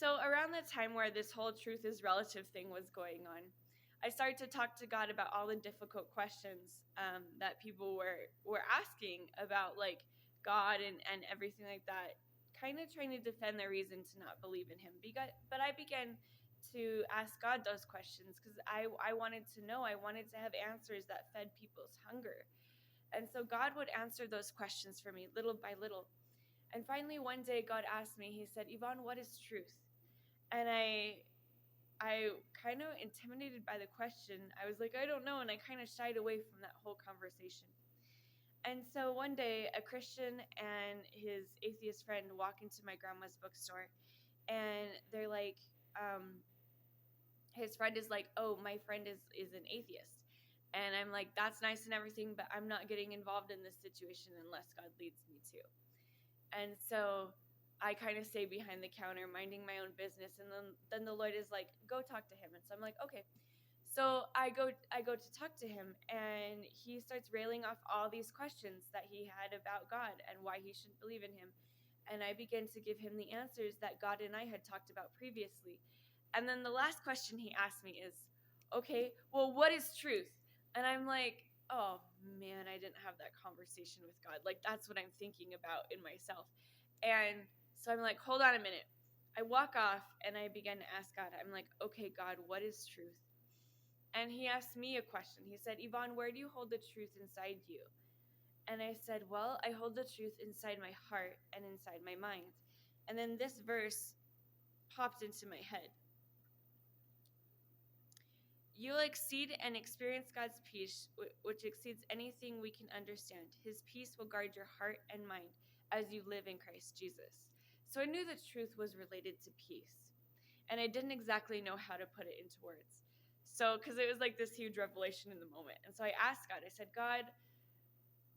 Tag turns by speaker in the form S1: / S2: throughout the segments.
S1: So around the time where this whole truth is relative thing was going on, I started to talk to God about all the difficult questions that people were asking about, like, God and everything like that, kind of trying to defend their reason to not believe in him. But I began to ask God those questions because I wanted to know. I wanted to have answers that fed people's hunger. And so God would answer those questions for me little by little. And finally, one day, God asked me, he said, Yvonne, what is truth? And I kind of intimidated by the question. I was like, I don't know. And I kind of shied away from that whole conversation. And so one day, a Christian and his atheist friend walk into my grandma's bookstore, and they're like, his friend is like, oh, my friend is an atheist. And I'm like, that's nice and everything, but I'm not getting involved in this situation unless God leads me to. And so I kind of stay behind the counter, minding my own business. And then the Lord is like, go talk to him. And so I'm like, okay. So I go to talk to him, and he starts railing off all these questions that he had about God and why he shouldn't believe in him. And I begin to give him the answers that God and I had talked about previously. And then the last question he asked me is, okay, well, what is truth? And I'm like, oh man, I didn't have that conversation with God. Like, that's what I'm thinking about in myself. And so I'm like, hold on a minute. I walk off and I begin to ask God. I'm like, okay, God, what is truth? And he asked me a question. He said, Yvonne, where do you hold the truth inside you? And I said, well, I hold the truth inside my heart and inside my mind. And then this verse popped into my head. You'll exceed and experience God's peace, which exceeds anything we can understand. His peace will guard your heart and mind as you live in Christ Jesus. So I knew the truth was related to peace, and I didn't exactly know how to put it into words. So, because it was like this huge revelation in the moment. And so I asked God, I said, God,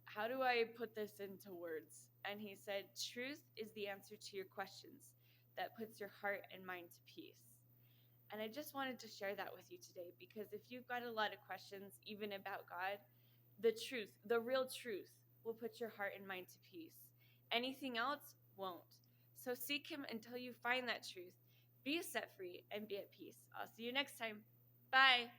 S1: how do I put this into words? And he said, truth is the answer to your questions that puts your heart and mind to peace. And I just wanted to share that with you today, because if you've got a lot of questions, even about God, the truth, the real truth, will put your heart and mind to peace. Anything else won't. So seek him until you find that truth. Be set free and be at peace. I'll see you next time. Bye.